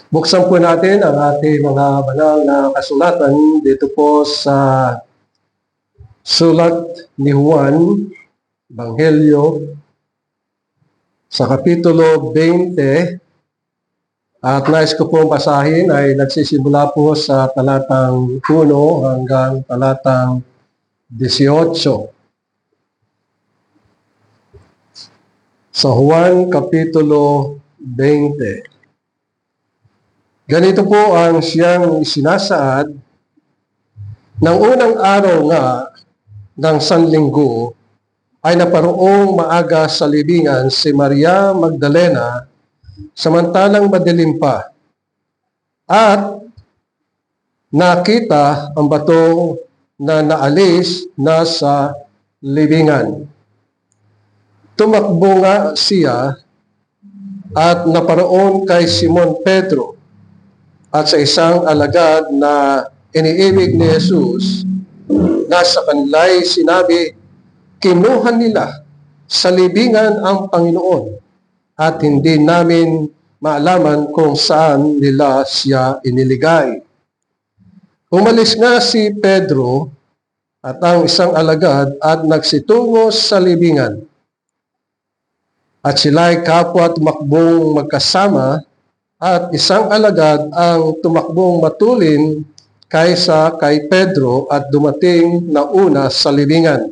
Buksan po natin ang ating mga banal na kasulatan dito po sa sulat ni Juan, Ebanghelyo, sa Kapitulo 20, at nais ko pong basahin ay nagsisimula po sa talatang 1 hanggang talatang 18. Sa Juan, Kapitulo 20. Ganito po ang siyang isinasaad. Nang unang araw nga ng Sanlinggo ay naparoong maaga sa libingan si Maria Magdalena samantalang madilim pa, at nakita ang bato na naalis na sa libingan. Tumakbo nga siya at naparoon kay Simon Pedro at sa isang alagad na iniibig ni Jesus. Nasa kanila'y sinabi, kinuha nila sa libingan ang Panginoon at hindi namin maalaman kung saan nila siya iniligay. Umalis nga si Pedro at ang isang alagad at nagsitungo sa libingan. At sila'y kapwa tumakbong magkasama, at isang alagad ang tumakbong matulin kaysa kay Pedro at dumating na una sa libingan.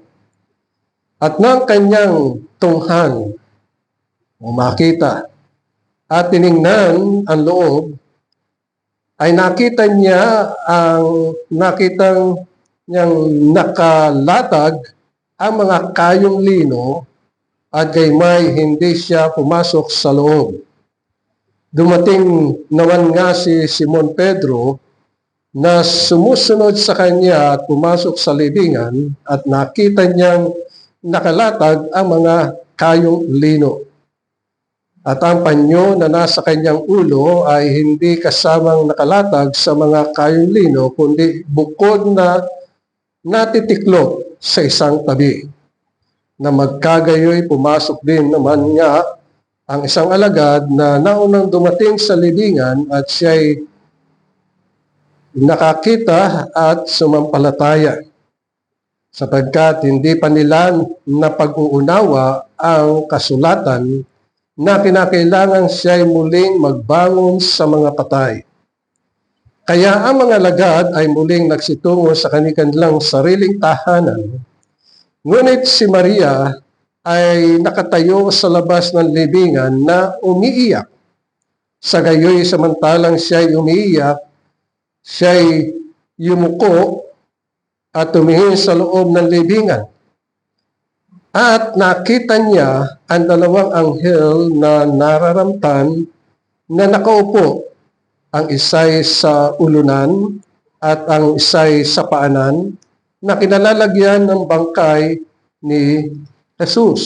At nang kanyang tunghan makita at tiningnan ang loob, ay nakita niya ang nakitang niyang nakalatag ang mga kayong lino, at gaymay hindi siya pumasok sa loob. Dumating naman nga si Simon Pedro na sumusunod sa kanya at pumasok sa libingan, at nakita niyang nakalatag ang mga kayong lino. At ang panyo na nasa kanyang ulo ay hindi kasamang nakalatag sa mga kayong lino, kundi bukod na natitiklop sa isang tabi. Na magkagayoy pumasok din naman nga ang isang alagad na naunang dumating sa libingan, at siya'y nakakita at sumampalataya, sapagkat hindi pa nila napag-uunawa ang kasulatan na kinakailangan siya'y muling magbangon sa mga patay. Kaya ang mga alagad ay muling nagsitungo sa kanilang sariling tahanan. Ngunit si Maria ay nakatayo sa labas ng libingan na umiiyak. Sa gayoy, samantalang siya'y umiiyak, siya'y yumuko at tumingin sa loob ng libingan. At nakita niya ang dalawang anghel na nararamtan na nakaupo, ang isa'y sa ulunan at ang isa'y sa paanan, na kinalalagyan ng bangkay ni Jesus.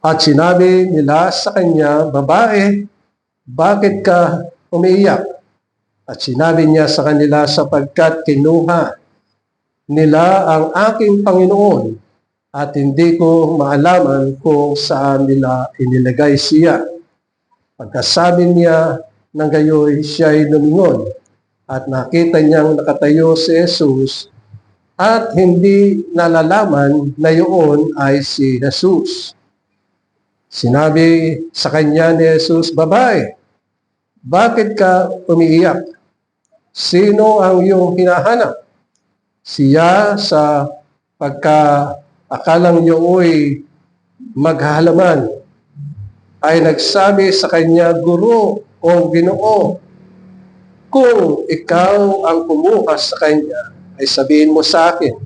At sinabi nila sa kanya, babae, bakit ka umiiyak? At sinabi niya sa kanila, sapagkat kinuha nila ang aking Panginoon at hindi ko maalaman kung saan nila inilagay siya. Pagkasabi niya ng gayoy, siya'y lumingon at nakita niyang nakatayo si Jesus, at hindi nalalaman na yun ay si Jesus. Sinabi sa kanya ni Jesus, babae, bakit ka umiiyak? Sino ang iyong hinahanap? Siya sa pagkaakalang iyo'y maghahalaman ay nagsabi sa kanya, Guro o Ginoo, kung ikaw ang kumuha sa kanya, ay sabihin mo sa akin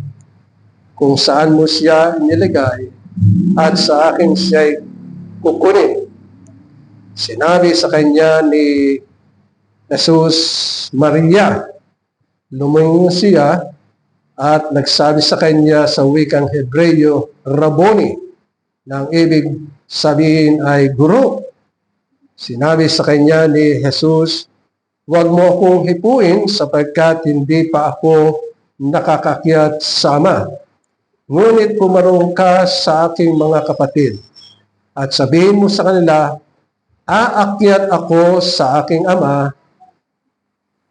kung saan mo siya nilagay, at sa akin siya'y kukunin. Sinabi sa kanya ni Jesus, Maria. Lumingon siya at nagsabi sa kanya sa wikang Hebreyo, Rabboni, na ang ibig sabihin ay guro. Sinabi sa kanya ni Jesus, huwag mo akong hipuin sapagkat hindi pa ako nakakakyat sa Ama. Ngunit pumarong ka sa aking mga kapatid at sabihin mo sa kanila aakyat ako sa aking Ama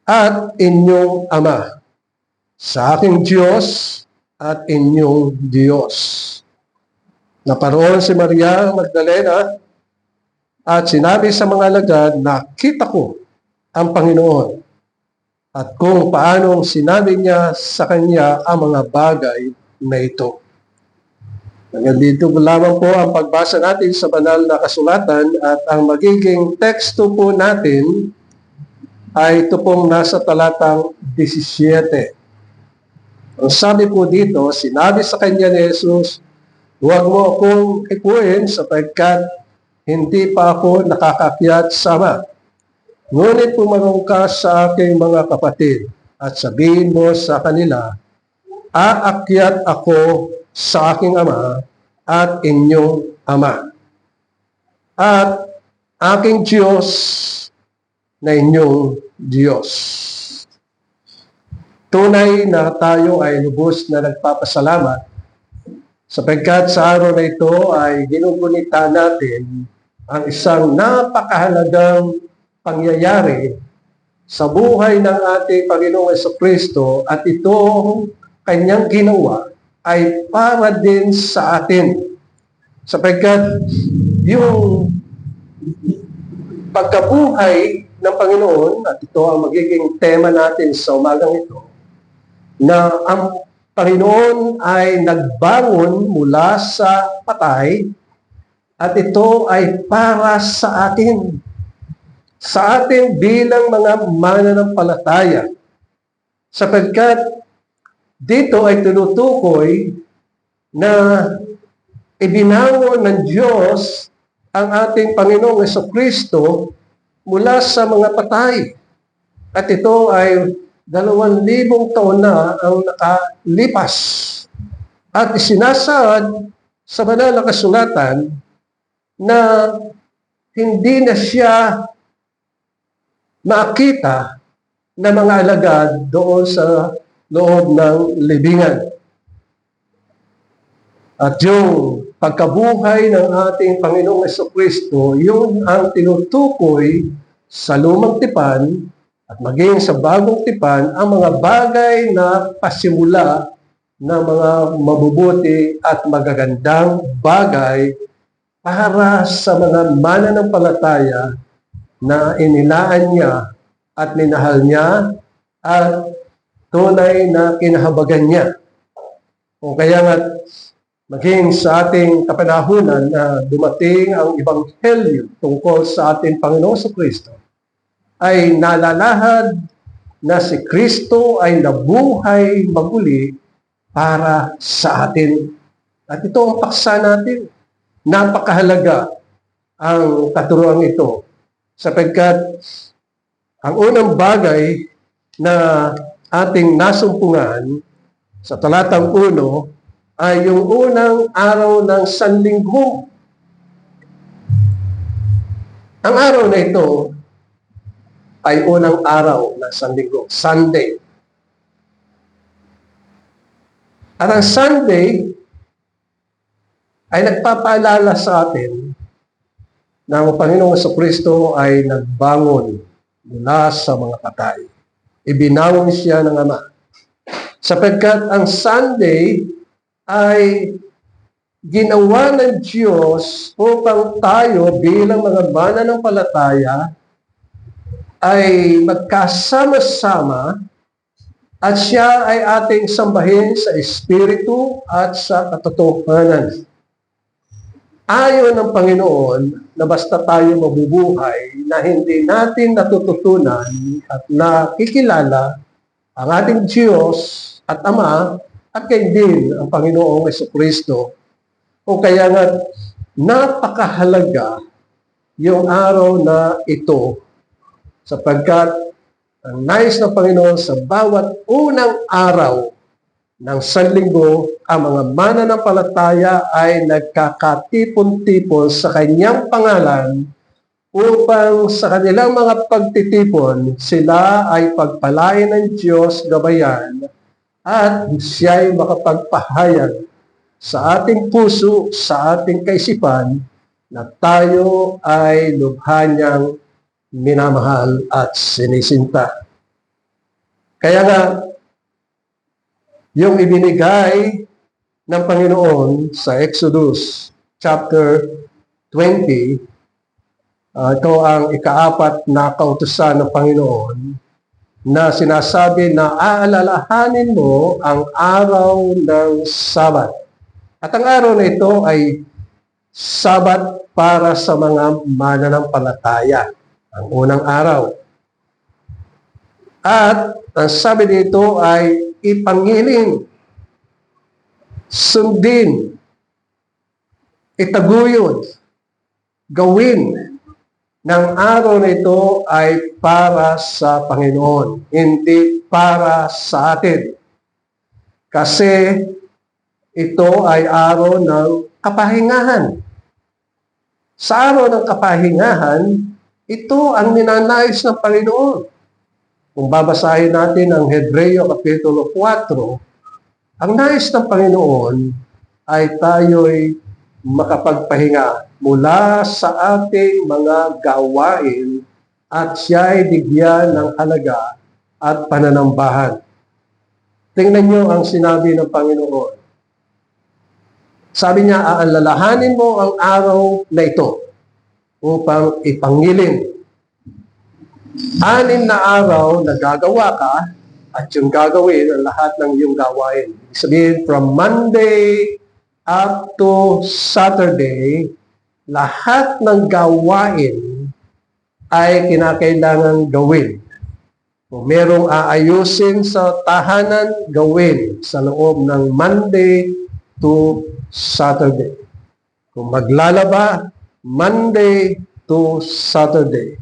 at inyong Ama, sa aking Diyos at inyong Diyos. Naparoon si Maria Magdalena at sinabi sa mga alagad, nakita ko ang Panginoon at kung paanong sinabi niya sa kanya ang mga bagay na ito. Hanggang dito lamang po ang pagbasa natin sa banal na kasulatan at ang magiging teksto po natin ay ito pong nasa talatang 17. Ang sabi po dito, sinabi sa kanya ni Jesus, huwag mo akong ipuin sapagkat hindi pa ako nakakakyat sa Ama. Ngunit pumarong ka sa aking mga kapatid at sabihin mo sa kanila, aakyat ako sa aking Ama at inyong Ama, at aking Diyos na inyong Diyos. Tunay na tayo ay lubos na nagpapasalamat sapagkat sa araw na ito ay ginugunita natin ang isang napakahalagang pangyayari sa buhay ng ating Panginoong Jesucristo, at itong kanyang ginawa ay para din sa atin. Sapagkat yung pagkabuhay ng Panginoon, at ito ang magiging tema natin sa umagang ito, na ang Panginoon ay nagbangon mula sa patay, at ito ay para sa atin. Sa atin bilang mga mananampalataya. Sapagkat dito ay tinutukoy na ibinangon ng Diyos ang ating Panginoong Jesucristo mula sa mga patay. At ito ay 2,000 taon na ang nakalipas. At isinasaad sa banal na kasulatan na hindi na siya makita ng mga alagad doon sa loob ng libingan. At yung pagkabuhay ng ating Panginoong Jesucristo, yun ang tinutukoy sa lumang tipan at maging sa bagong tipan ang mga bagay na pasimula ng mga mabubuti at magagandang bagay para sa mga mananampalataya na inilaan niya at minahal niya at tunay na kinahabagan niya. O kaya nga maging sa ating kapanahunan na dumating ang Ebanghelyo tungkol sa ating Panginoon sa Kristo, ay nalalahad na si Kristo ay nabuhay maguli para sa atin. At ito ang paksa natin. Napakahalaga ang katuruan ito. Sapagkat ang unang bagay na ating nasumpungan sa talatang 1 ay yung unang araw ng Sanlinggo. Ang araw na ito ay unang araw ng Sanlinggo, Sunday. At ang Sunday ay nagpapaalala sa atin na ang Panginoong Jesucristo ay nagbangon mula sa mga patay. Ibinangon siya ng Ama. Sapagkat ang Sunday ay ginawa ng Diyos upang tayo bilang mga mananampalataya ay magkasama-sama at siya ay ating sambahin sa Espiritu at sa katotohanan. Ayon ng Panginoon na basta tayo mabubuhay na hindi natin natututunan at nakikilala ang ating Diyos at Ama at kay din ang Panginoong Jesucristo. O kaya nga napakahalaga yung araw na ito sapagkat ang nais ng Panginoon sa bawat unang araw ng Sanlinggo, ang mga mananampalataya ay nagkakatipon-tipon sa kanyang pangalan upang sa kanilang mga pagtitipon, sila ay pagpalain ng Diyos gabayan at siya ay makapagpahayag sa ating puso, sa ating kaisipan, na tayo ay lubha niyang minamahal at sinisinta. Kaya nga, yung ibinigay ng Panginoon sa Exodus chapter 20, ito ang ikaapat na kautusan ng Panginoon na sinasabi na aalalahanin mo ang araw ng Sabat. At ang araw na ito ay Sabat para sa mga mananampalataya, ang unang araw. At ang sabi dito ay ipangiling, sundin, itaguyod, gawin ng araw na ito ay para sa Panginoon, hindi para sa atin. Kasi ito ay araw ng kapahingahan. Sa araw ng kapahingahan, ito ang ninanais ng Panginoon. Kung babasahin natin ang Hebreo Kapitulo 4, ang nais ng Panginoon ay tayo'y makapagpahinga mula sa ating mga gawain at siya'y bigyan ng halaga at pananambahan. Tingnan niyo ang sinabi ng Panginoon. Sabi niya, aalalahanin mo ang araw na ito upang ipangilin. 6 na araw na gagawa ka at yung gagawin ang lahat ng iyong gawain. Ibig sabihin, from Monday up to Saturday, lahat ng gawain ay kinakailangan gawin. Kung merong aayusin sa tahanan, gawin sa loob ng Monday to Saturday. Kung maglalaba, Monday to Saturday.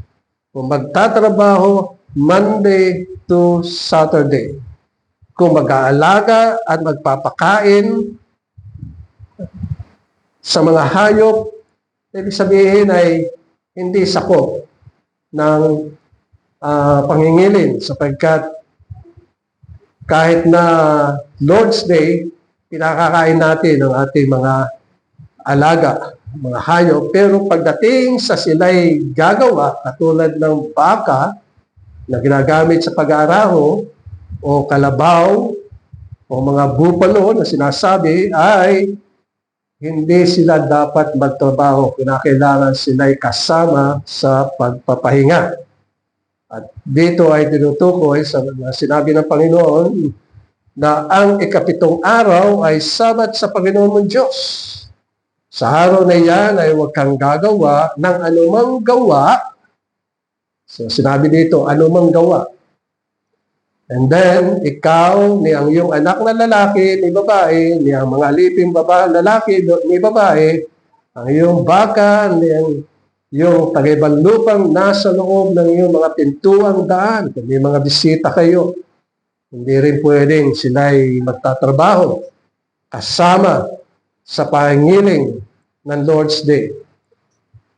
Kung magtatrabaho, Monday to Saturday. Kung mag-aalaga at magpapakain sa mga hayop, ibig sabihin ay hindi sakop ng pangingilin sapagkat kahit na Lord's Day, pinakakain natin ang ating mga alaga, mga hayop. Pero pagdating sa sila'y gagawa, katulad ng baka na ginagamit sa pag-aaraho o kalabaw o mga bupalo na sinasabi ay hindi sila dapat magtrabaho. Kinakailangan sila'y kasama sa pagpapahinga. At dito ay tinutukoy sa sinabi ng Panginoon na ang ikapitong araw ay Sabat sa Panginoon mong Diyos. Sa araw na yan ay huwag kang gagawa ng anumang gawa. So sinabi dito, anumang gawa. And then, ikaw, ni ang iyong anak na lalaki, ni babae, ni ang mga aliping lalaki, ni babae, ang iyong baka, ni ang iyong tagaibang lupang nasa loob ng iyong mga pintuang daan. Kung may mga bisita kayo, hindi rin pwedeng sila'y magtatrabaho kasama sa pangiling ng Lord's Day.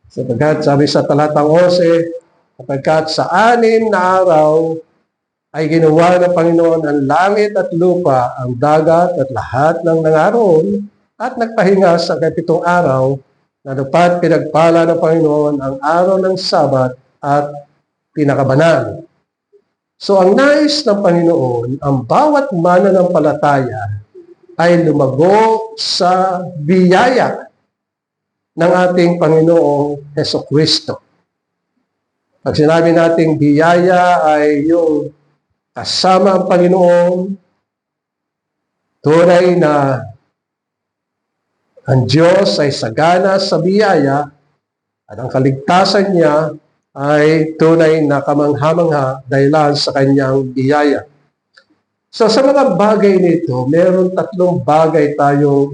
Sapagkat sabi sa talatang 11, sapagkat sa 6 na araw ay ginawa ng Panginoon ang langit at lupa, ang dagat at lahat ng nangaroon, at nagpahinga sa 7 araw na dapat pinagpala ng Panginoon ang araw ng Sabat at pinakabanal. So ang nais ng Panginoon, ang bawat mananampalataya ay lumago sa biyaya ng ating Panginoong Hesukristo. Pag sinabi nating biyaya ay yung kasama ang Panginoon, tunay na ang Diyos ay sagana sa biyaya at ang kaligtasan niya ay tunay na kamangha-mangha dahilan sa kanyang biyaya. So sa mga bagay nito, meron 3 bagay tayong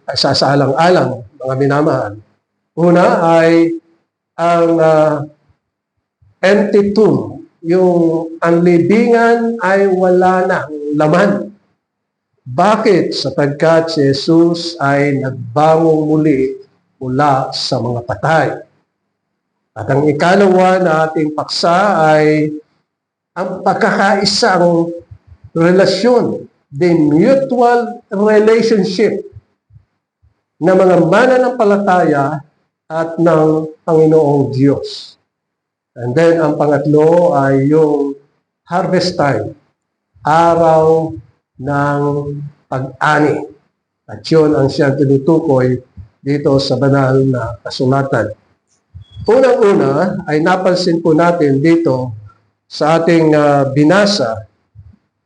isasaalang-alang, mga minamahal. Una ay ang empty tomb, yung ang libingan ay wala na laman. Bakit? Sapagkat si Jesus ay nagbangong muli mula sa mga patay. At ang ikalawa na ating paksa ay ang pagkakaisang relasyon, the mutual relationship na mga mananampalataya at ng Panginoong Diyos. And then, ang pangatlo ay yung harvest time, araw ng pag-ani. At yun ang siyang tinutukoy dito sa banal na kasulatan. Unang-una ay napansin po natin dito sa ating binasa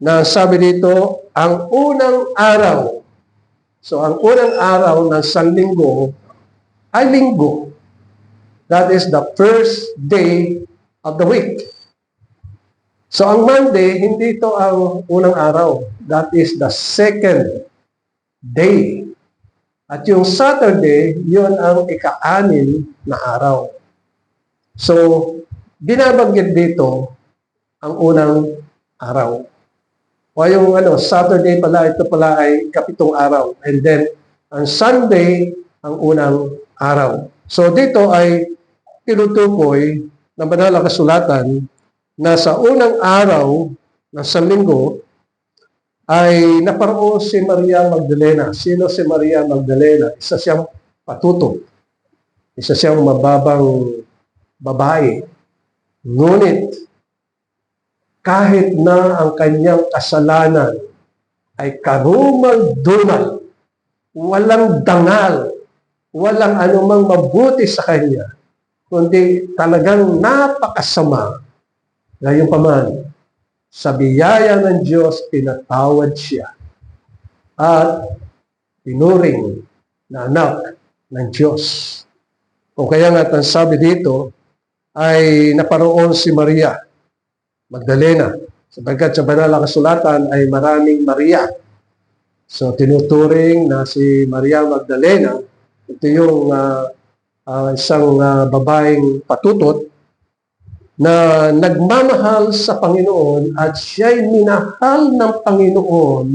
na sabi dito, ang unang araw. So, ang unang araw ng sanlinggo ay linggo. That is the first day of the week. So, ang Monday, hindi ito ang unang araw. That is the second day. At yung Saturday, yun ang ika-anim na araw. So, binabanggit dito ang unang araw. O yung Saturday pala, ito pala ay kapitong araw. And then, ang Sunday, ang unang araw. So, dito ay tinutukoy ng banal na kasulatan na sa unang araw ng sanlinggo ay naparoon si Maria Magdalena. Sino si Maria Magdalena? Isa siyang patuto. Isa siyang mababang babae. Ngunit, kahit na ang kanyang kasalanan ay karumal-dumal, walang dangal, walang anumang mabuti sa kanya, kundi talagang napakasama, gayon pa man, sa biyaya ng Diyos, pinatawad siya at tinuring na anak ng Diyos. O kaya nga ang sabi dito ay naparoon si Maria Magdalena, sapagkat sa banal na kasulatan ay maraming Maria. So tinuturing na si Maria Magdalena, ito yung isang babaeng patutot na nagmamahal sa Panginoon at siya'y minahal ng Panginoon,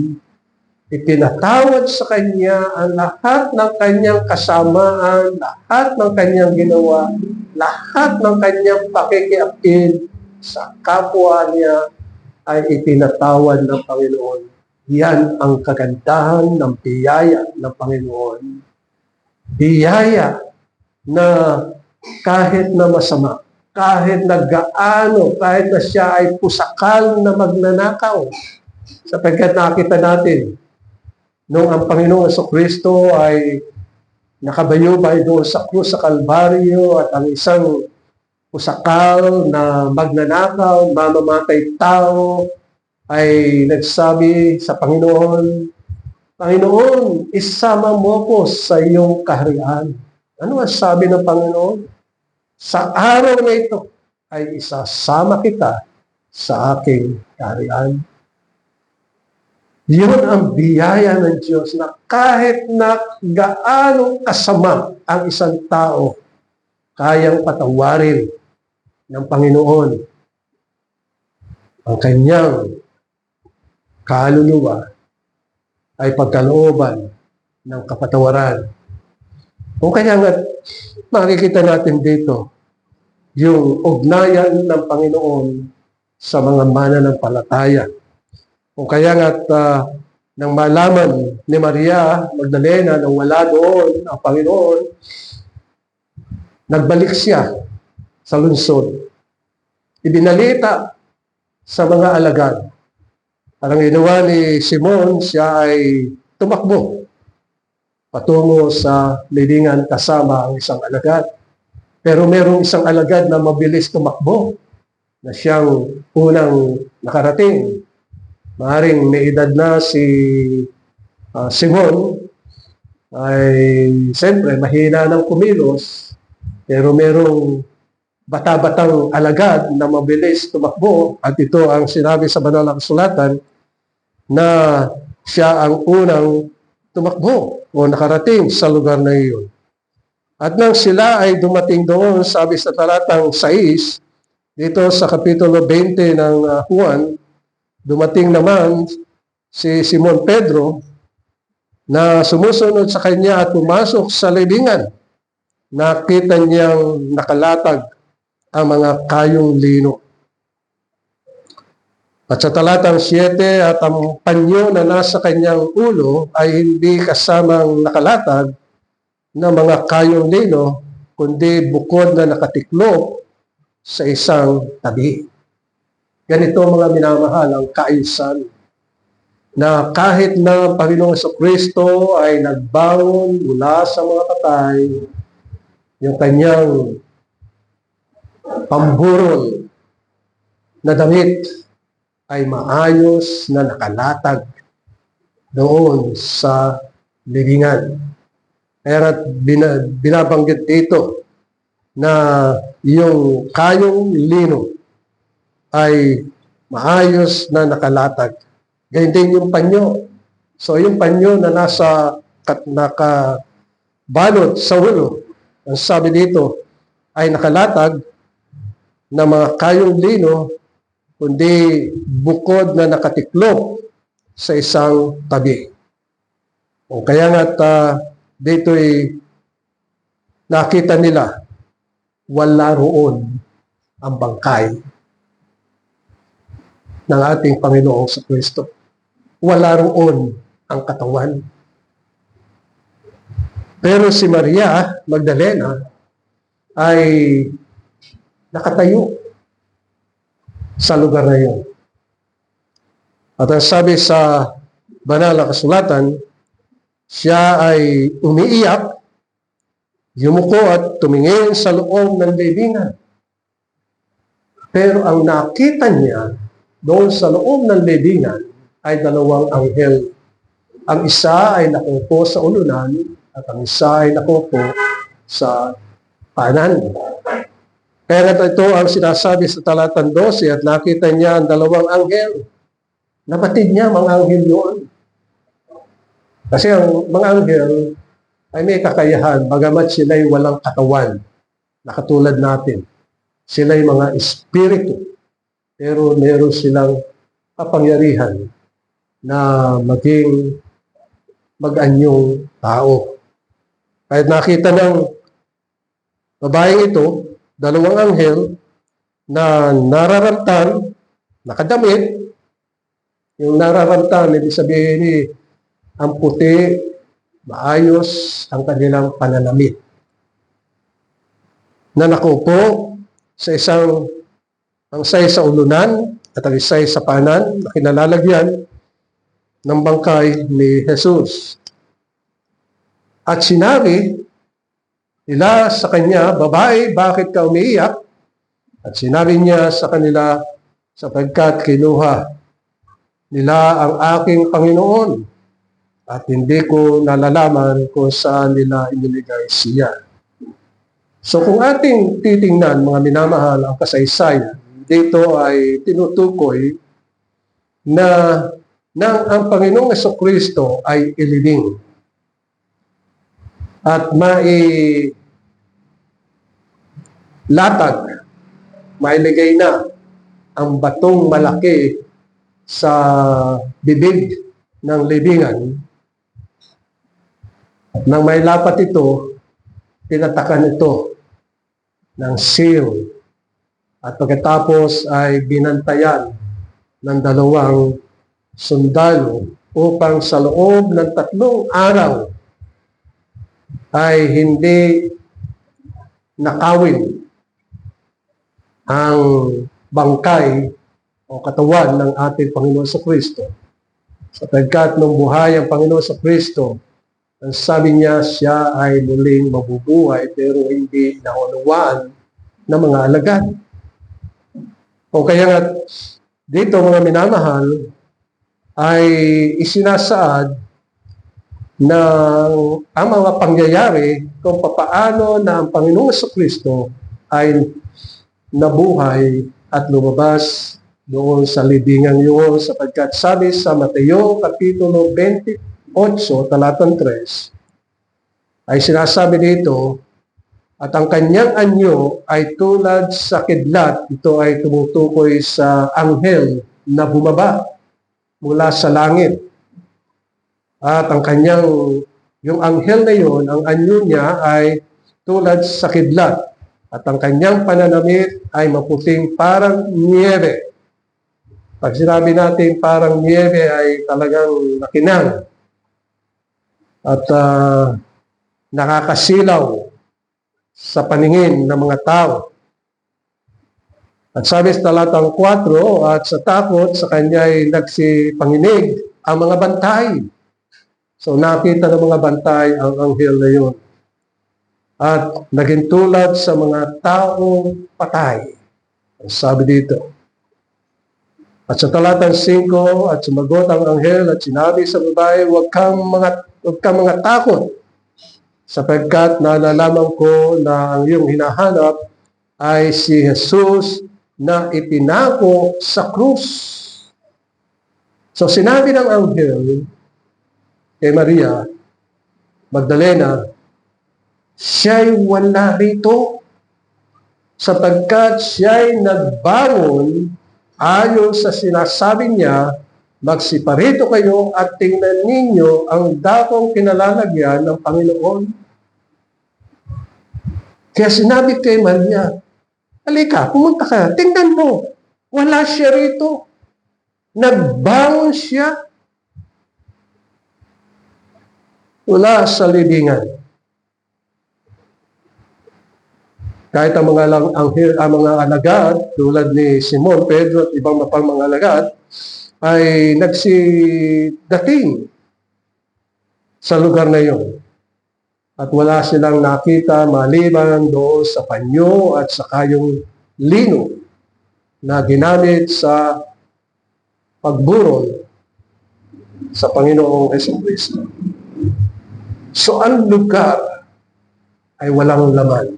ipinatawad sa kanya ang lahat ng kanyang kasamaan, lahat ng kanyang ginawa, lahat ng kanyang pakikiapid sa kapwa niya ay ipinatawad ng Panginoon. Yan ang kagandahan ng biyaya ng Panginoon. Biyaya na kahit na masama, kahit na gaano, kahit na siya ay pusakal na magnanakaw, sapagkat nakita natin, nung ang Panginoong Jesucristo ay nakabayubay doon sa krus sa Kalbaryo at ang isang pusakal na magnanakaw, mamamatay tao, ay nagsabi sa Panginoon, Panginoon, isama mo ko sa iyong kaharian. Ano ang sabi ng Panginoon? Sa araw na ito ay isasama kita sa aking kaharian. Yun ang biyaya ng Diyos na kahit na gaano kasama ang isang tao, kayang patawarin ng Panginoon ang kanyang kaluluwa ay pagkalooban ng kapatawaran. Kung kaya nga makikita natin dito yung ugnayan ng Panginoon sa mga mananampalataya. Kung kaya nga nang malaman ni Maria Magdalena nang wala doon ang Panginoon, nagbalik siya sa lungsod. Ibinalita sa mga alagad. Parang ginawa ni Simon, siya ay tumakbo patungo sa libingan kasama ang isang alagad. Pero merong isang alagad na mabilis tumakbo na siyang unang nakarating. Maaaring may edad na si Simon, ay siyempre mahina ng kumilos, pero merong bata-batang alagad na mabilis tumakbo at ito ang sinabi sa banal na kasulatan na siya ang unang tumakbo o nakarating sa lugar na iyon. At nang sila ay dumating doon, sabi sa talatang 6, dito sa kapitulo 20 ng Juan, dumating naman si Simon Pedro na sumusunod sa kanya at pumasok sa libingan. Nakita niyang nakalatag ang mga kayong lino. At sa talatang 7, at ang panyo na nasa kanyang ulo ay hindi kasamang nakalatag ng mga kayong lino, kundi bukod na nakatiklop sa isang tabi. Ganito mga minamahal ang kaayusan na kahit na Panginoong Kristo ay nagbangon mula sa mga patay, yung kanyang pamburol na damit ay maayos na nakalatag doon sa libingan. Kaya binabanggit dito na yung kayong lino ay maayos na nakalatag. Ganyan din yung panyo. So yung panyo na nakabalot sa ulo, ang sabi dito ay nakalatag na mga kayong lino, kundi bukod na nakatiklop sa isang tabi. O kaya nga't dito'y nakita nila wala roon ang bangkay ng ating Panginoong sa Kristo. Wala roon ang katawan. Pero si Maria Magdalena ay nakatayo sa lugar na iyon. At ang sabi sa banal na kasulatan, siya ay umiiyak, yumuko at tumingin sa loob ng libingan. Pero ang nakita niya doon sa loob ng libingan ay dalawang anghel. Ang isa ay nakupo sa ulunan at ang isa ay nakupo sa kanan. Kaya ito ang sinasabi sa talatan 12 at nakita niya ang dalawang anghel. Napatid niya mga anghel yun. Kasi ang mga anghel ay may kakayahan, bagamat sila'y walang katawan na katulad natin. Sila'y mga espiritu, pero meron silang kapangyarihan na maging mag-anyong tao. Kahit nakita ng babaeng ito, dalawang anghel na nararamtan, nakadamit, yung nararamtan, ibig sabihin ang puti, maayos ang kanilang pananamit. Na nakupo sa ang isa'y sa ulunan at ang isa'y sa panan na kinalalagyan ng bangkay ni Jesus. At sinabi nila sa kanya, "Babae, bakit ka umiiyak?" At sinabi niya sa kanila, "Sapagkat kinuha nila ang aking Panginoon at hindi ko nalalaman kung saan nila iniligay siya." So kung ating titingnan, mga minamahal, ang kasaysayan, dito ay tinutukoy na ang Panginoong Jesucristo ay ilibing at mailigay na ang batong malaki sa bibig ng libingan. At nang may lapat ito, tinatakan ito ng seal. At pagkatapos ay binantayan ng dalawang sundalo upang sa loob ng 3 araw ay hindi nakawin ang bangkay o katawan ng ating Panginoon sa Kristo. Sapagkat nung buhay ang Panginoon sa Kristo, ang sabi niya, siya ay muling mabubuhay pero hindi naunawaan ng mga alagad. O kaya nga dito mga minamahal ay isinasaad na ang mga pangyayari kung papaano na ang Panginoong Kristo ay nabuhay at lumabas doon sa libingan yun, sapagkat sabi sa Mateo Kapitulo 28, talatang 3, ay sinasabi dito, at ang kanyang anyo ay tulad sa kidlat. Ito ay tumutukoy sa anghel na bumaba mula sa langit. At ang yung anghel na yun, ang anyo niya ay tulad sa kidlat. At ang kanyang pananamit ay maputing parang niebe. Pag sinabi natin parang niebe ay talagang nakinang at nakakasilaw sa paningin ng mga tao. At sabi sa talatang 4, at sa takot sa kanya ay nagsipanginig ang mga bantay. So nakita ng mga bantay ang anghel na yun. At naging tulad sa mga taong patay. Sabi dito. At sa talatang 5, at sumagot ang anghel at sinabi sa babae, huwag kang mga takot, sapagkat nalalaman ko na ang iyong hinahanap ay si Jesus na ipinako sa krus. So sinabi ng anghel kay Maria Magdalena, siya'y wala rito, sapagkat siya'y nagbangon ayon sa sinasabi niya, magsiparito kayo at tingnan ninyo ang dakong kinalalagyan ng Panginoon. Kaya sinabi kay Maria, halika, pumunta ka, tingnan mo, wala siya rito. Nagbangon siya. Wala sa libingan. Kahit ang mga alagad, tulad ni Simon, Pedro at ibang mapang mga alagad, ay nagsidating sa lugar na iyon. At wala silang nakita maliban doon sa panyo at sa kayong lino na ginamit sa pagburol sa Panginoong Jesucristo. So ang lugar ay walang laman.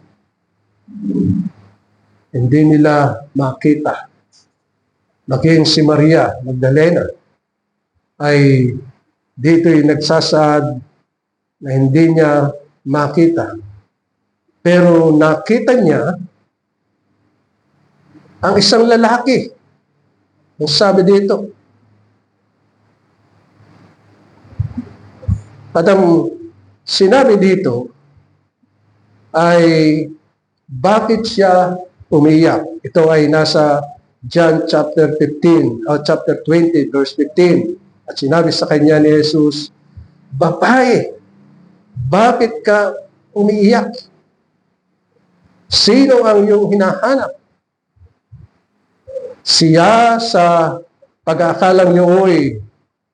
Hindi nila makita. Maging si Maria Magdalena ay dito'y nagsasaad na hindi niya makita. Pero nakita niya ang isang lalaki. Ang sabi dito. At ang sinabi dito ay bakit siya umiyak. Ito ay nasa John chapter 15 o chapter 20 verse 15. At sinabi sa kanya ni Jesus, babae, bakit ka umiiyak? Sino ang iyong hinahanap? Siya sa pag-aakalang niyo'y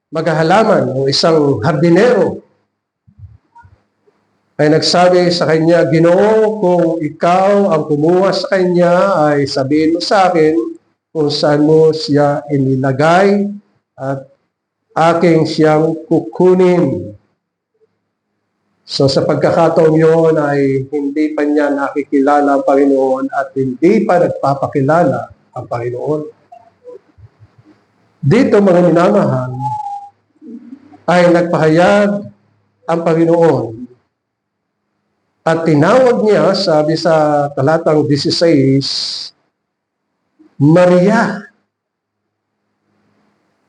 maghahalaman o isang hardinero ay nagsabi sa kanya, Ginoo, kung ikaw ang kumuha sa kanya, ay sabihin mo sa akin kung saan mo siya inilagay at aking siyang kukunin. So sa pagkakataon yun ay hindi pa niya nakikilala ang Panginoon at hindi pa nagpapakilala ang Panginoon. Dito mga minamahal ay nagpahayag ang Panginoon at tinawag niya, sabi sa talatang 16, Maria.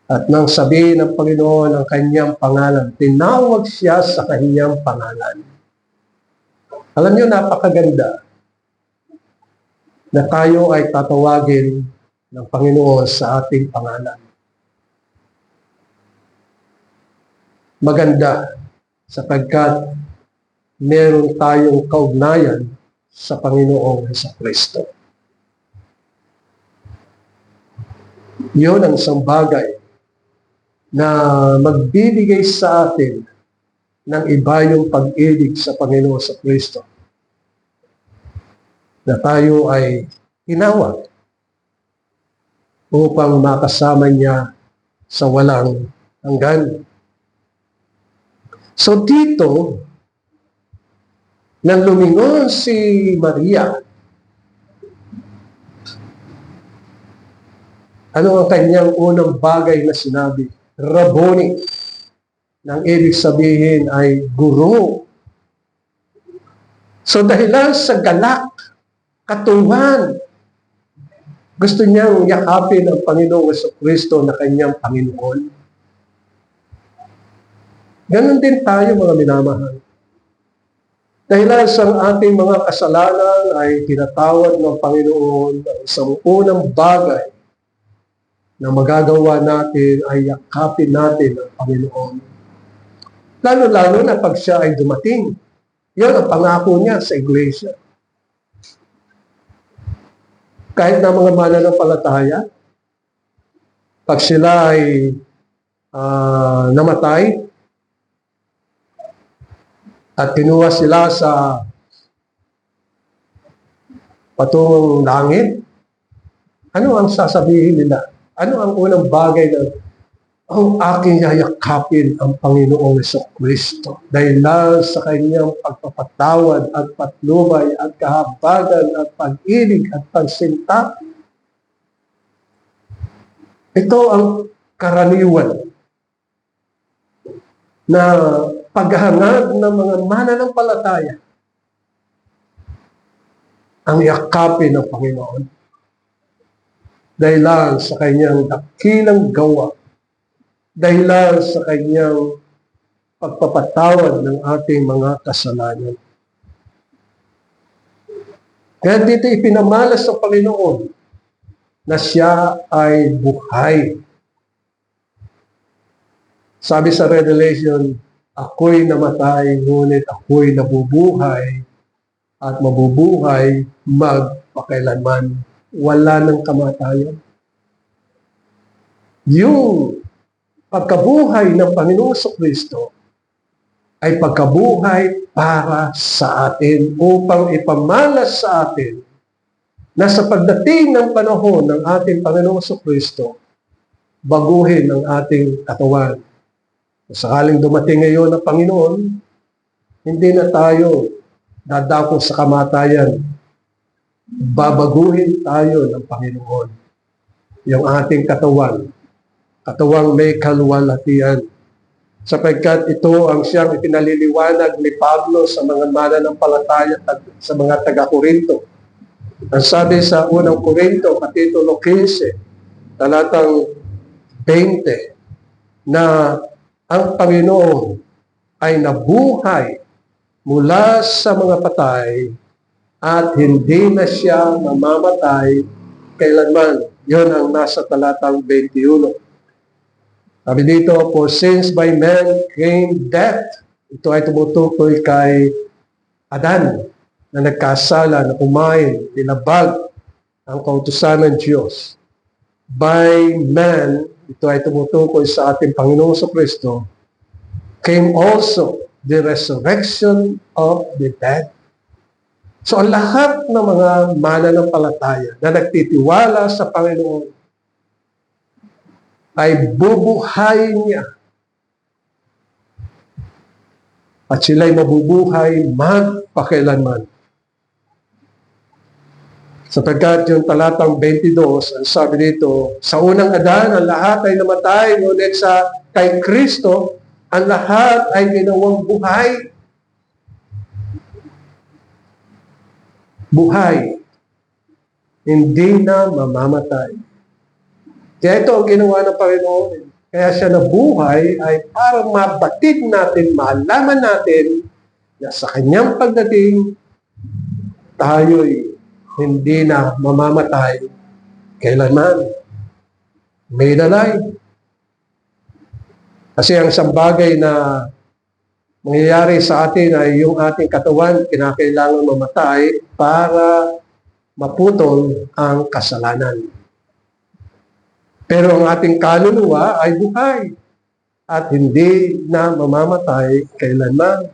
At nang sabihin ng Panginoon ang kanyang pangalan, tinawag siya sa kanyang pangalan. Alam niyo, napakaganda na tayo ay tatawagin ng Panginoon sa ating pangalan. Maganda sapagkat meron tayong kaugnayan sa Panginoong Jesucristo. Yun ang isang bagay na magbibigay sa atin ng iba yung pag-ibig sa Panginoon sa Kristo. Na tayo ay tinawag upang makasama niya sa walang hanggan. So dito, nang lumingon si Maria, ano ang kanyang unang bagay na sinabi? Rabboni. Nang ibig sabihin ay guro. So dahilan sa galak, katuwan, gusto niyang yakapin ang Panginoong Jesucristo na kanyang Panginoon. Ganon din tayo mga minamahal. Dahilan sa ating mga kasalanan ay tinatawad ng Panginoon ang isang unang bagay na magagawa natin ay yakapin natin ang Panginoon. Lalo-lalo na pag siya ay dumating. Yan ang pangako niya sa iglesia. Kahit na mga mananampalataya, pag sila ay namatay at kinuha sila sa patungong langit, ano ang sasabihin nila? Ano ang unang bagay na ang aking yayakapin ang Panginoong Jesucristo dahil sa kanyang pagpapatawad at patnubay at kahabagan at pag-ibig at pagsinta. Ito ang karaniwan na paghahangad ng mga mananampalataya ang yakapin ng Panginoon dahil sa kanyang dakilang gawa, dahil sa kanyang pagpapatawad ng ating mga kasalanan. Kaya dito ipinamalas sa Panginoon na siya ay buhay. Sabi sa Revelation, ako'y namatay, ngunit ako'y nabubuhay at mabubuhay magpakailanman. Wala ng kamatayan. Yung pagkabuhay ng Panginoon Jesucristo ay pagkabuhay para sa atin upang ipamalas sa atin na sa pagdating ng panahon ng ating Panginoon Jesucristo, baguhin ang ating katawan. Sakaling dumating ngayon ang Panginoon, hindi na tayo dadako sa kamatayan. Babaguhin tayo ng Panginoon. Yung ating katawan, katawang may kaluwalhatian. Sapagkat ito ang siyang ipinaliliwanag ni Pablo sa mga mananampalataya at sa mga taga-Korinto. Ang sabi sa unang Korinto, kapitulo 15, talatang 20, na ang Panginoon ay nabuhay mula sa mga patay at hindi na siya mamamatay kailanman. Yun ang nasa talatang 21. Sabi dito, for since by man came death, ito ay tumutukoy kay Adan na nagkasala, na kumain, tinabag ang kautusan ng Diyos. By man, ito ay tumutukoy sa ating Panginoong Jesucristo, came also the resurrection of the dead. So ang lahat ng mga mananampalataya na nagtitiwala sa Panginoon ay bubuhayin niya. At sila'y mabubuhay magpakailanman. Sapagkat yung talatang 22, ang sabi dito, sa unang Adan, ang lahat ay namatay, ngunit sa kay Kristo, ang lahat ay ginawang buhay. Buhay. Hindi na mamamatay. Kaya ito ang ginawa ng Panginoon. Kaya siya nabuhay ay para mabatid natin, malaman natin na sa kanyang pagdating, tayo'y hindi na mamamatay kailanman. May dalay. Kasi ang isang bagay na mangyayari sa atin ay yung ating katawan kinakailangan mamatay para maputol ang kasalanan. Pero ang ating kaluluwa ay buhay at hindi na mamamatay kailanman.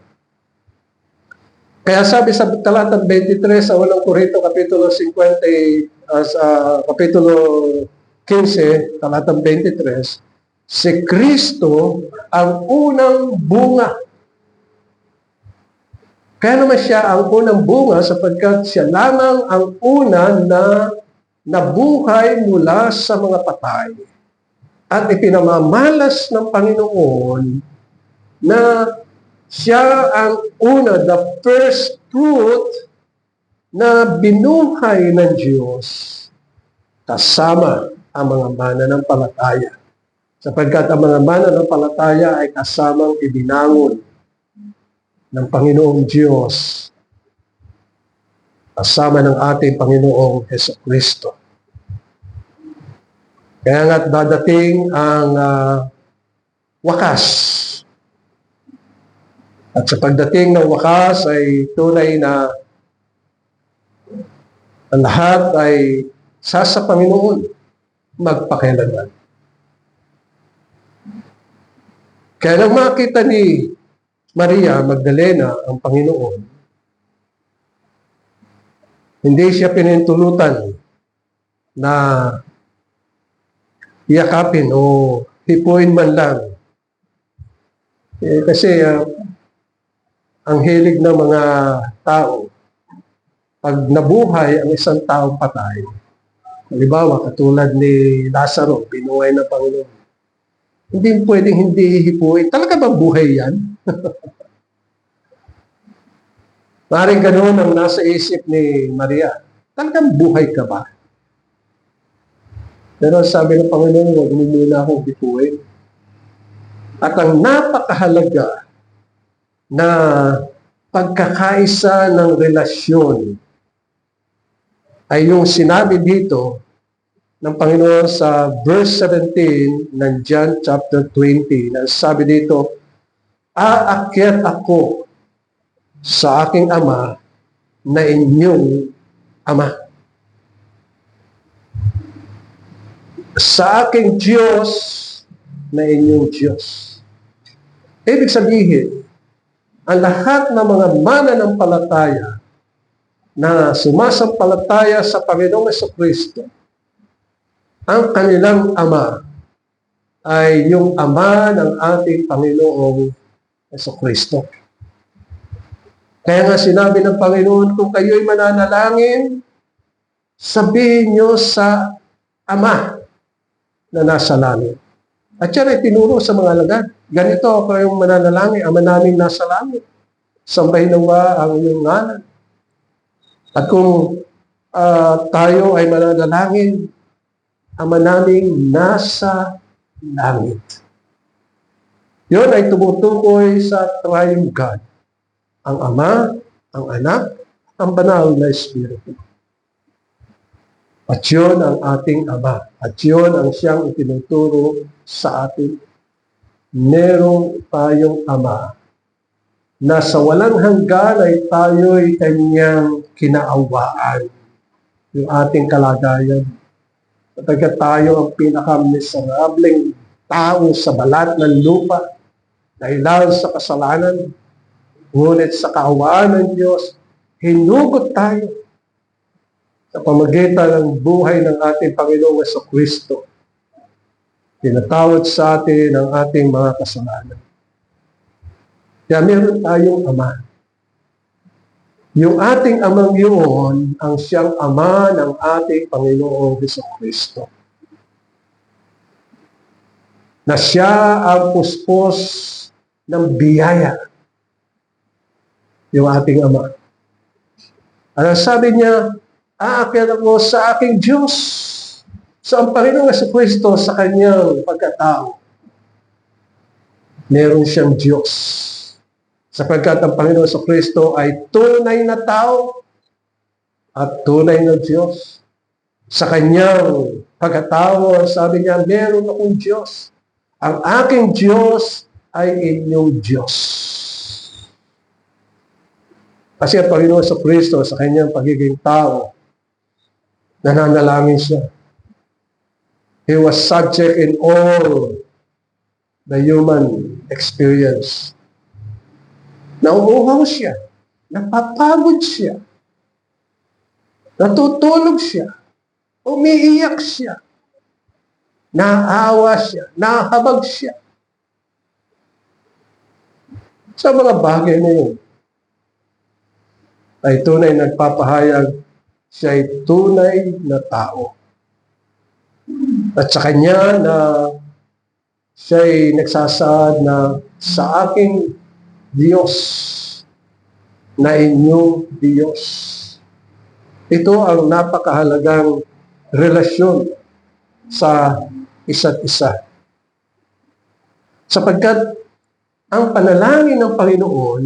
Kaya sabi sa talatang 23 sa unang Korinto kapitulo 50 kapitulo 15 talatang 23, si Kristo ang unang bunga. Kaya naman siya ang unang bunga sapagkat siya lamang ang una na nabuhay mula sa mga patay at ipinamamalas ng Panginoon na siya ang una, the first fruit na binuhay ng Diyos kasama ang mga mananampalataya. Sapagkat ang mga mananampalataya ay kasamang ibinangon ng Panginoong Diyos kasama ng ating Panginoong Jesucristo. Kaya nga't dadating ang wakas. At sa pagdating ng wakas ay tunay na ang lahat ay sa Panginoon magpakailanman. Kaya nang makita ni Maria Magdalena ang Panginoon, hindi siya pinintulutan na yakapin o hipuin man lang. Kasi ang hilig ng mga tao, pag nabuhay ang isang taong patay, halimbawa katulad ni Lazaro, binuhay ng Panginoon, hindi pwedeng hindi hipuin. Talaga ba buhay yan? Maring ganoon ang nasa isip ni Maria. Talagang buhay ka ba? Pero sabi ng Panginoon, huwag mo muna akong hipuin. At ang napakahalaga na pagkakaisa ng relasyon ay yung sinabi dito ng Panginoon sa verse 17 ng John chapter 20, na sabi dito, aakyat ako sa aking Ama na inyong Ama. Sa aking Diyos na inyong Diyos. Ibig sabihin, ang lahat ng mga mananampalataya na sumasampalataya sa Panginoong Jesucristo, ang kanilang Ama ay yung Ama ng ating Panginoong Jesucristo. Kaya nga sinabi ng Panginoon, kung kayo'y mananalangin, sabihin nyo sa Ama na nasa langit. At yan ay tinuro sa mga alagad. Ganito ako yung mananalangin, Ama namin nasa langit. Sambahin nawa ang iyong ngalan. At kung tayo ay mananalangin, Ama naming nasa langit. Yun ay tumutukoy sa Triune God. Ang Ama, ang Anak, ang Banal na Espiritu. At yun ang ating Ama. At yun ang siyang itinuturo sa atin. Merong tayong Ama na sa walang hanggan ay tayo'y kanyang kinaawaan. Yung ating kalagayan. Kapag tayo ang pinaka-miserableng tao sa balat ng lupa dahil sa kasalanan, ngunit sa kaawaan ng Diyos, hinugot tayo sa pamagitan ng buhay ng ating Panginoong Jesucristo. Tinatawad sa atin ang ating mga kasalanan. Kaya meron tayong Ama. Yung ating Amang yun, ang siyang Ama ng ating Panginoong Jesucristo. Na siya ang puspos ng biyaya. Yung ating Ama. Ano sabi niya, aakyat ako sa aking Diyos. So ang Panginoong Jesucristo sa kanyang pagkatao, meron siyang Diyos. Sapagkat ang Panginoon Jesucristo ay tunay na tao at tunay na Diyos. Sa kanyang pagkatao, sabi niya, meron akong Diyos. Ang aking Diyos ay inyong Diyos. Kasi ang Panginoon Jesucristo sa kanyang pagiging tao, nananalangin siya. He was subject in all the human experience. Nauuhaw siya, napapagod siya, natutulog siya, umiiyak siya, naawa siya, nahabag siya. Sa mga bagay na yun, ay tunay nagpapahayag siya ay tunay na tao. At sa kanya na siya ay nagsasaad na sa aking Diyos na inyong Diyos. Ito ang napakahalagang relasyon sa isa't isa. Sapagkat ang panalangin ng Panginoon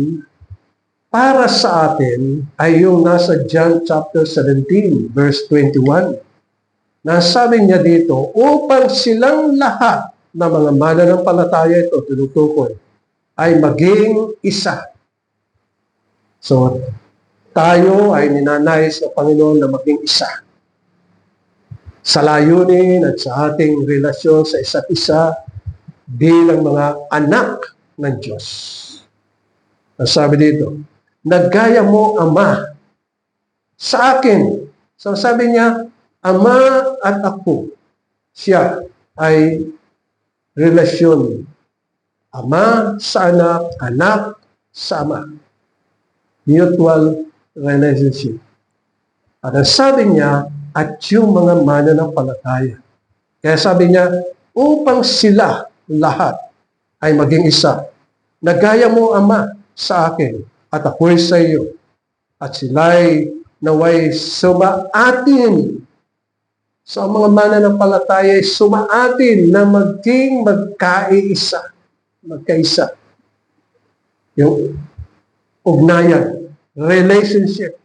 para sa atin ay yung nasa John chapter 17 verse 21. Nasabi niya dito, upang silang lahat na mga mananampalataya ito, tinutukoy, ay maging isa. So, tayo ay ninanais ng Panginoon na maging isa. sa layunin at sa ating relasyon sa isa't isa bilang mga anak ng Diyos. Ang sabi dito, naggaya mo, Ama, sa akin. So sabi niya, Ama at ako, siya ay relasyon. Ama sa anak, anak sa ama. Mutual relationship. At ang sabi niya, at yung mga mananampalataya. Kaya sabi niya, upang sila lahat ay maging isa. Nagaya mo, Ama, sa akin, at ako'y sa iyo. At sila'y naway sumaatin. So ang mga mananampalataya ay sumaatin na maging magkaisa. Yung ugnayan, relationship.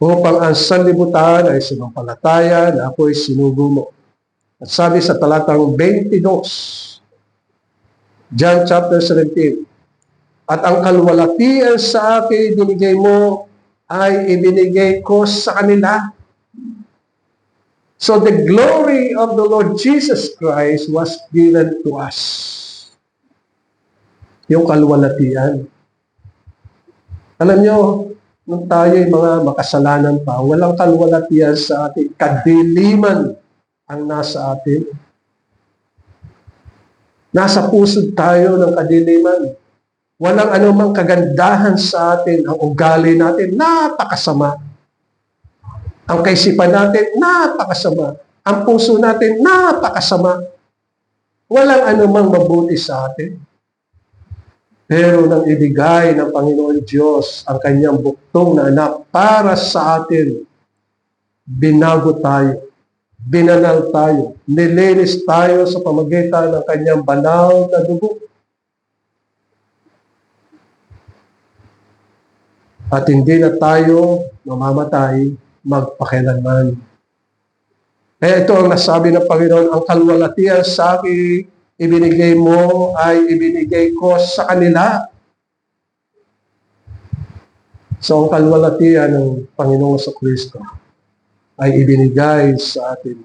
Upang ang sanlibutan ay sumampalataya na ako'y sinugo mo. At sabi sa talatang 22, John chapter 17, at ang kalwalatian sa akin binigay mo ay ibinigay ko sa kanila. So the glory of the Lord Jesus Christ was given to us. Yung kalwalatian. Alam nyo, nung tayo'y mga makasalanan pa, walang kalwalatian sa atin. Kadiliman ang nasa atin. Nasa pusod tayo ng kadiliman. Walang anumang kagandahan sa atin. Ang ugali natin, napakasama. Ang kaisipan natin, napakasama. Ang puso natin, napakasama. Walang anumang mabuti sa atin. Pero nang ibigay ng Panginoon Diyos ang kanyang buktong na anak para sa atin, binago tayo, binanal tayo, nilinis tayo sa pamagitan ng kanyang banal na dugo. At hindi na tayo mamamatay magpakailanman. Kaya ito ang nasabi ng Panginoon, ang kalwalatian sa akin ibinigay mo ay ibinigay ko sa kanila. So ang kalwalatian ng Panginoon sa Kristo ay ibinigay sa atin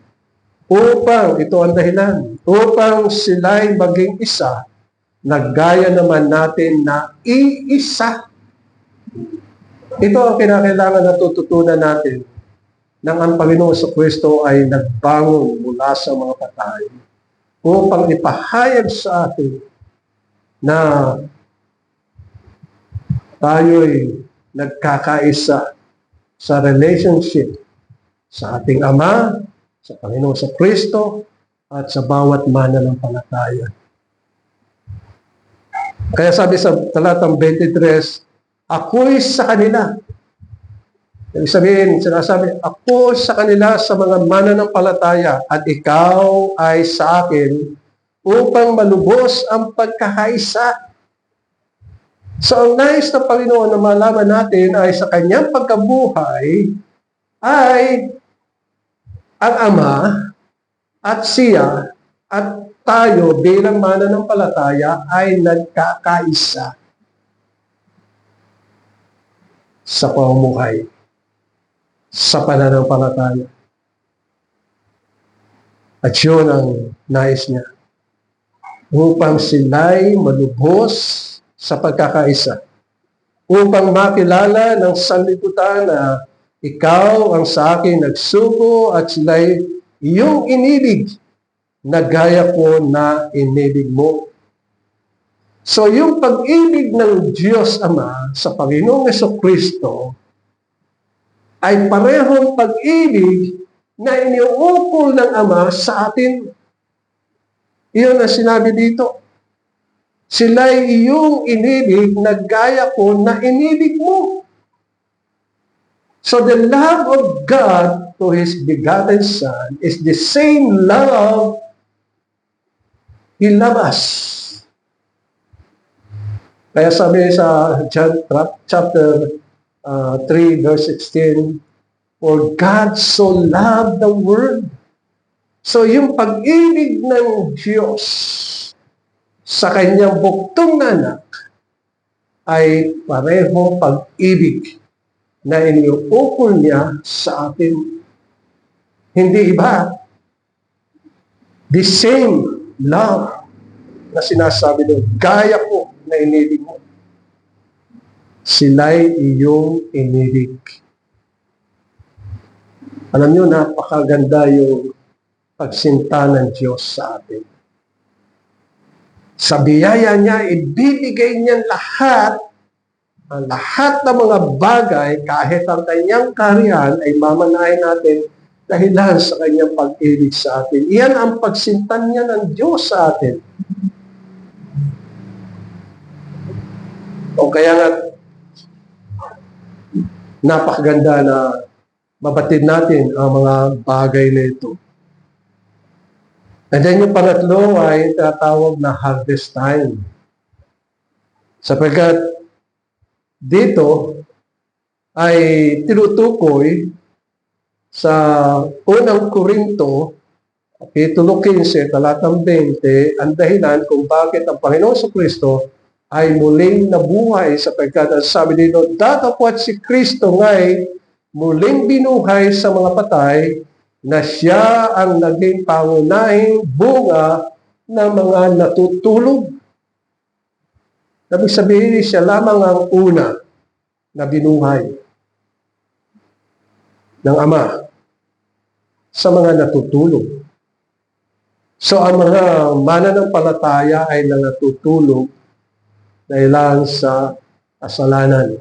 upang, ito ang dahilan, upang sila'y maging isa, naggaya naman natin na iisa. Ito ang kinakailangan na tututunan natin nang ang Panginoon sa Kristo ay nagbangon mula sa mga patay upang ipahayag sa atin na tayo'y nagkakaisa sa relationship sa ating Ama, sa Panginoon sa Kristo, at sa bawat mananampalataya. Kaya sabi sa talatang 23, ako'y sa kanila. Ibig sabihin, sinasabi, ako sa kanila sa mga mananampalataya at ikaw ay sa akin upang malubos ang pagkakaisa. So ang nais ng Panginoon na malaman natin ay sa kanyang pagkabuhay ay ang Ama at siya at tayo bilang mananampalataya ay nagkakaisa sa pamumuhay, sa pananampalataya. At yun ang nais niya. Upang sila'y malubos sa pagkakaisa. Upang makilala ng sanlibutan na ikaw ang sa akin nagsugo at sila'y iyong inibig na gaya ko na inibig mo. So yung pag-ibig ng Diyos Ama sa Panginoong Jesucristo ay parehong pag-ibig na iniuukol ng Ama sa atin. Iyon ang sinabi dito. Sila'y iyong inibig na gaya ko na inibig mo. So the love of God to His begotten Son is the same love He loves us. Kaya sabi sa John chapter 3 verse 16, for God so loved the world. So yung pag-ibig ng Diyos sa kanyang buktong na anak ay parehong pag-ibig na iniuukol niya sa atin. Hindi iba. The same love na sinasabi doon, gaya ko na inibig mo. Sila'y iyong inibig. Alam niyo, napakaganda yung pagsinta ng Diyos sa atin. Sa biyaya niya, ibibigay niya lahat, ang lahat ng mga bagay, kahit ang kanyang kaharian, ay mamanahin natin dahilan sa kanyang pag-ibig sa atin. Iyan ang pagsintan niya ng Diyos sa atin. O kaya nga, napakaganda na mabatid natin ang mga bagay na ito. And then yung pangatlo ay tatawag na harvest time. Sapagkat dito ay tinutukoy sa unang Korinto, Kapitulo 15, talatang 20, ang dahilan kung bakit ang Panginoon Kristo ay muling nabuhay sapagkat ang sabi dito, datapwat si Kristo nga'y muling binuhay sa mga patay na siya ang naging pangunahing bunga ng mga natutulog. Ibig sabihin, siya lamang ang una na binuhay ng Ama sa mga natutulog. So, ang mga mananampalataya ay natutulog dahil sa kasalanan.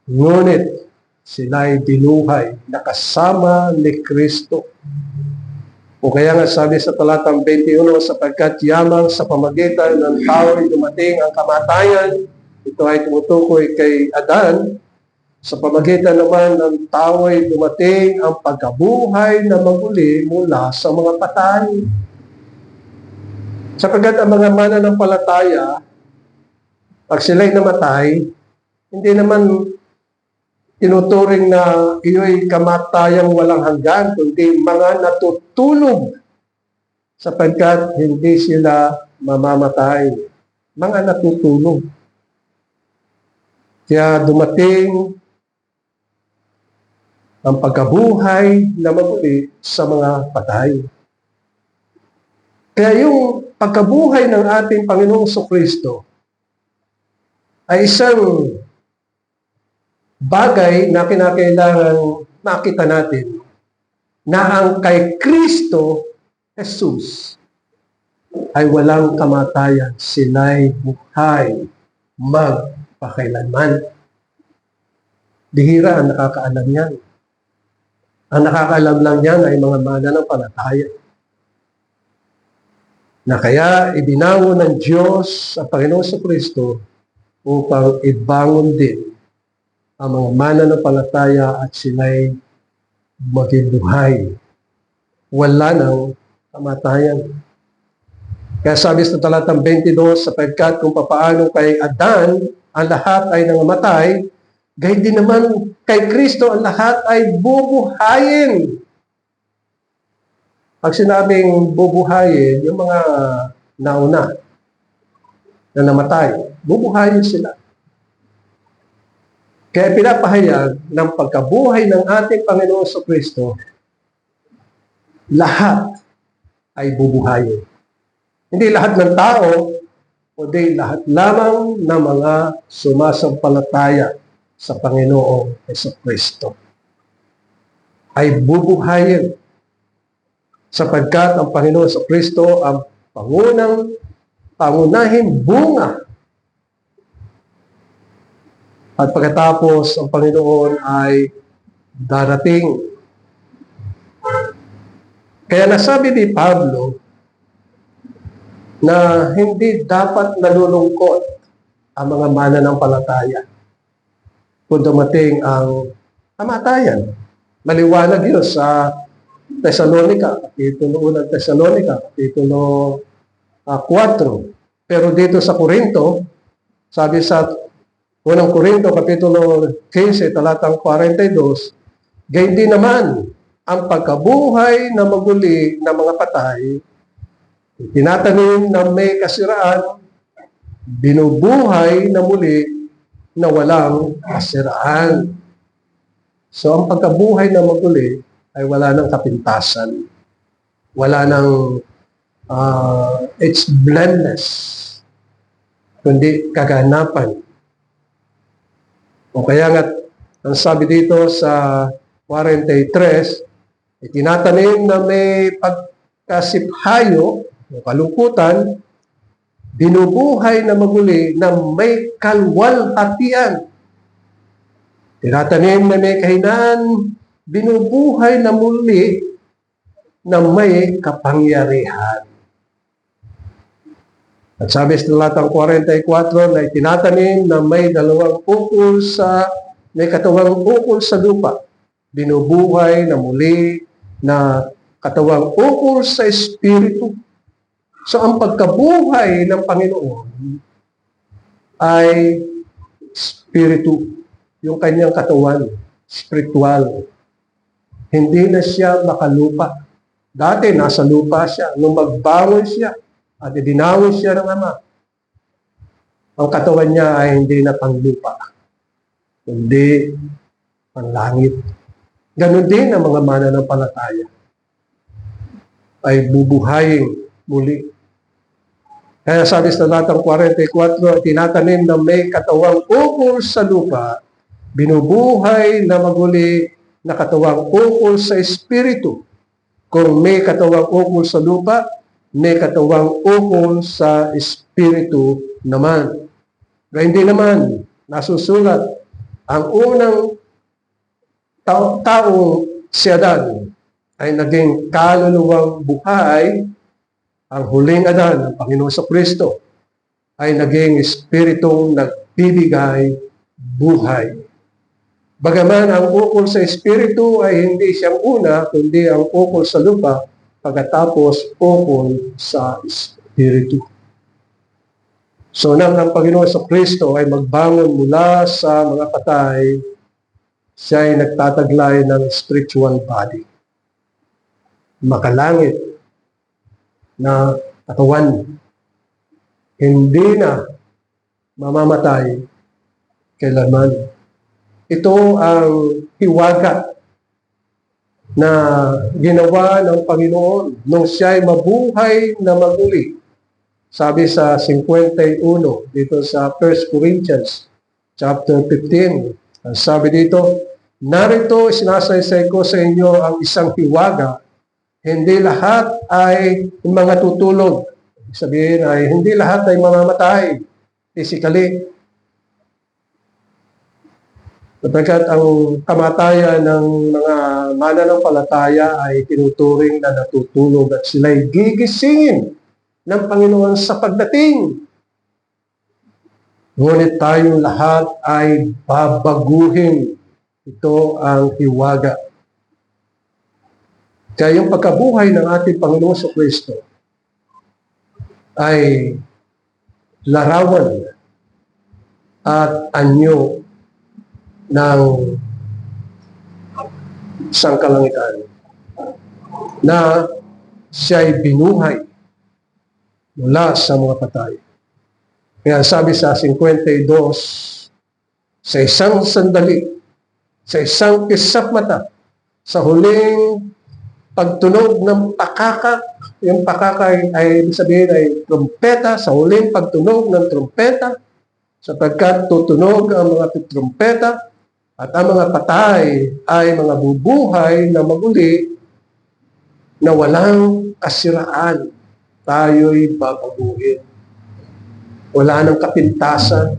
Ngunit, sila'y binuhay na kasama ni Kristo. O kaya nga sabi sa talatang 21, sapagkat yamang sa pamagitan ng tao ay dumating ang kamatayan, ito ay tumutukoy kay Adan, sa pamagitan naman ng tao ay dumating ang pagkabuhay na maguli mula sa mga patay. Sapagkat ang mga mananampalataya, pag sila'y namatay, hindi naman tinuturing na iyo'y kamatayang walang hanggan, kundi mga natutulog sapagkat hindi sila mamamatay. Mga natutulog. Kaya dumating ang pagkabuhay na maguli sa mga patay. Kaya yung pagkabuhay ng ating Panginoong Kristo ay isang bagay na kinakailangan makita natin na ang kay Kristo Jesus ay walang kamatayan. Sila'y buhay magpakailanman. Bihira ang nakakaalam yan. Ang nakakaalam lang yan ay mga mananampalataya. Na kaya ibinangon ng Diyos sa Panginoon sa Kristo upang ibangon din ang mga mananampalataya at sila'y maging buhay. Wala nang kamatayan. Kaya sabi sa talatang 22, sapagkat kung papaano kay Adan ang lahat ay nangamatay, gayon din naman kay Kristo ang lahat ay bubuhayin. Pag sinabing bubuhayin, yung mga nauna na namatay, bubuhayin sila. Kaya pinapahayag ng pagkabuhay ng ating Panginoon sa Kristo, lahat ay bubuhayin. Hindi lahat ng tao, kundi lahat lamang ng mga sumasampalataya sa Panginoong Hesus Kristo ay bubuhayin sapagkat ang Panginoon sa Kristo ang pangunahing bunga. At pagkatapos, ang Panginoon ay darating. Kaya nasabi ni Pablo na hindi dapat nalulungkot ang mga mananampalataya kung dumating ang kamatayan. Maliwanag yun sa Thessalonica, Kapitulo 1 ng Thessalonica, Kapitulo 4. Pero dito sa Korinto, sabi sa Unang Korinto, Kapitulo 15, talatang 42, gayon din naman ang pagkabuhay na maguli ng mga patay, tinatanim na may kasiraan, binubuhay na muli na walang kasiraan. So ang pagkabuhay na maguli ay wala ng kapintasan. Wala ng it's blameless, kundi kaganapan. O kaya nga, ang sabi dito sa 43, itinatanim na may pagkasiphayo o kalungkutan, binubuhay na maguli na may kalwalhatian. Tinatanim na may kahinaan, binubuhay na muli na may kapangyarihan. At sabi sa talatang 44 na itinatanim na may may katawang ukol sa lupa, binubuhay na muli na katawang ukol sa Espiritu. So ang pagkabuhay ng Panginoon ay Espiritu, yung kanyang katawan, spiritual. Hindi na siya makalupa. Dati nasa lupa siya, nung magbangon siya, at idinawin siya ng Ama. Ang katawan niya ay hindi na panglupa, kundi panlangit. Ganon din ang mga mananampalataya ay bubuhayin muli. Kaya sabi sa talatang 44, tinatanim na may katawang ukol sa lupa, binubuhay na maguli na katawang ukol sa Espiritu. Kung may katawang ukol sa lupa, may katawang ukol sa Espiritu naman. Kaya hindi naman nasusulat ang unang taong si Adan ay naging kaluluwang buhay, ang huling Adan, ang Panginoon sa Kristo, ay naging Espiritong nagbibigay buhay. Bagaman ang ukol sa Espiritu ay hindi siyang una, kundi ang ukol sa lupa, pagkatapos ukol sa Espiritu. So nang ang Panginoon sa Kristo ay magbangon mula sa mga patay, siya ay nagtataglay ng spiritual body. Makalangit na katawan. Hindi na mamamatay kailanman. Ito ang hiwaga na ginawa ng Panginoon nung siya ay mabuhay na maguli. Sabi sa 51 dito sa 1 Corinthians chapter 15, sabi dito, narito sinasaysay ko sa inyo ang isang hiwaga, hindi lahat ay mga tutulog. Sabihin ay hindi lahat ay mamamatay physically. Sapagkat ang kamatayan ng mga mananampalataya ay tinuturing na natutulog at sila'y gigisingin ng Panginoon sa pagdating. Ngunit tayong lahat ay babaguhin. Ito ang hiwaga. Kaya yung pagkabuhay ng ating Panginoon sa Kristo ay larawan at anyo ng isang kalangitan na siya'y binuhay mula sa mga patay. Kaya sabi sa 52, sa isang sandali, sa isang kisap mata, sa huling pagtunog ng pakakak, yung pakakak ay sabihin ay trumpeta, sa huling pagtunog ng trumpeta, sapagkat tutunog ang mga trumpeta, at ang mga patay ay mga bubuhay na maguli na walang kasiraan. Tayo'y babaguhin. Wala nang kapintasan,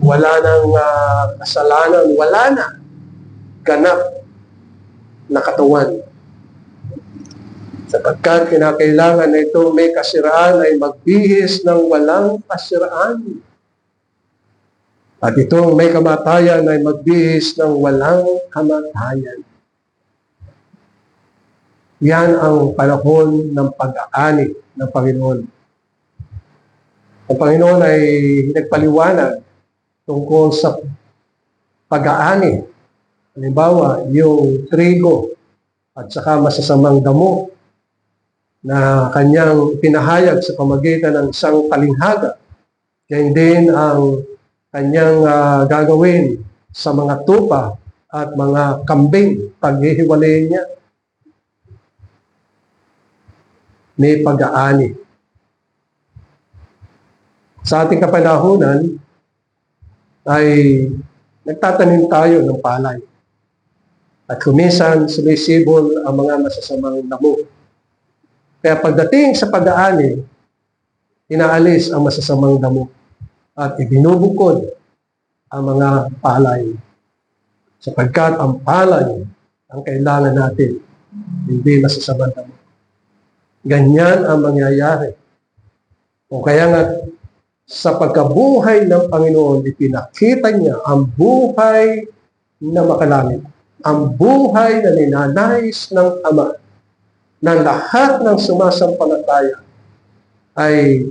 wala nang kasalanan, wala na ganap na katawan. Sapagkat kinakailangan na ito may kasiraan ay magbihis ng walang kasiraan. At itong may kamatayan ay magbihis ng walang kamatayan. Yan ang panahon ng pag-aani ng Panginoon. Ang Panginoon ay nagpaliwanag tungkol sa pag-aani. Halimbawa, yung trigo at saka masasamang damo na kanyang pinahayag sa pamagitan ng isang talinghaga. Yan din ang kanyang gagawin sa mga tupa at mga kambing, paghihiwalay niya, may pag-aani. Sa ating kapanahunan ay nagtatanim tayo ng palay. At kuminsan sumisibol ang mga masasamang damo. Kaya pagdating sa pag-aani, inaalis ang masasamang damo at ibinubukod ang mga palay. Sapagkat ang palay ang kailangan natin, hindi masasamang damo. Ganyan ang mangyayari. O kaya nga, sa pagkabuhay ng Panginoon, ipinakita niya ang buhay na makalamit, ang buhay na ninanais ng Ama, na lahat ng sumasampalataya ay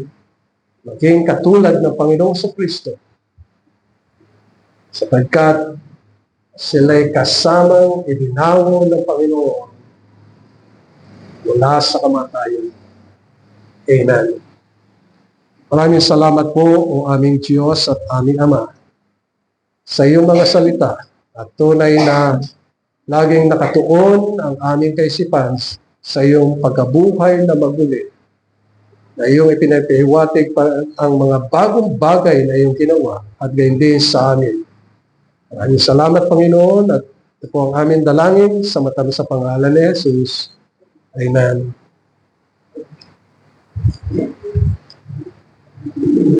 maging katulad ng Panginoong Kristo, sapagkat sila'y kasamang ibinago ng Panginoon mula sa kamatayan. Amen. Maraming salamat po, o aming Diyos at aming Ama, sa iyong mga salita at tunay na laging nakatuon ang aming kaisipan sa iyong pagkabuhay na maguli, na iyong ipinapahiwatig pa ang mga bagong bagay na iyong ginawa at gayon din sa amin. Maraming salamat, Panginoon, at ito po ang aming dalangin sa matamis sa pangalan ni Jesus. Amen.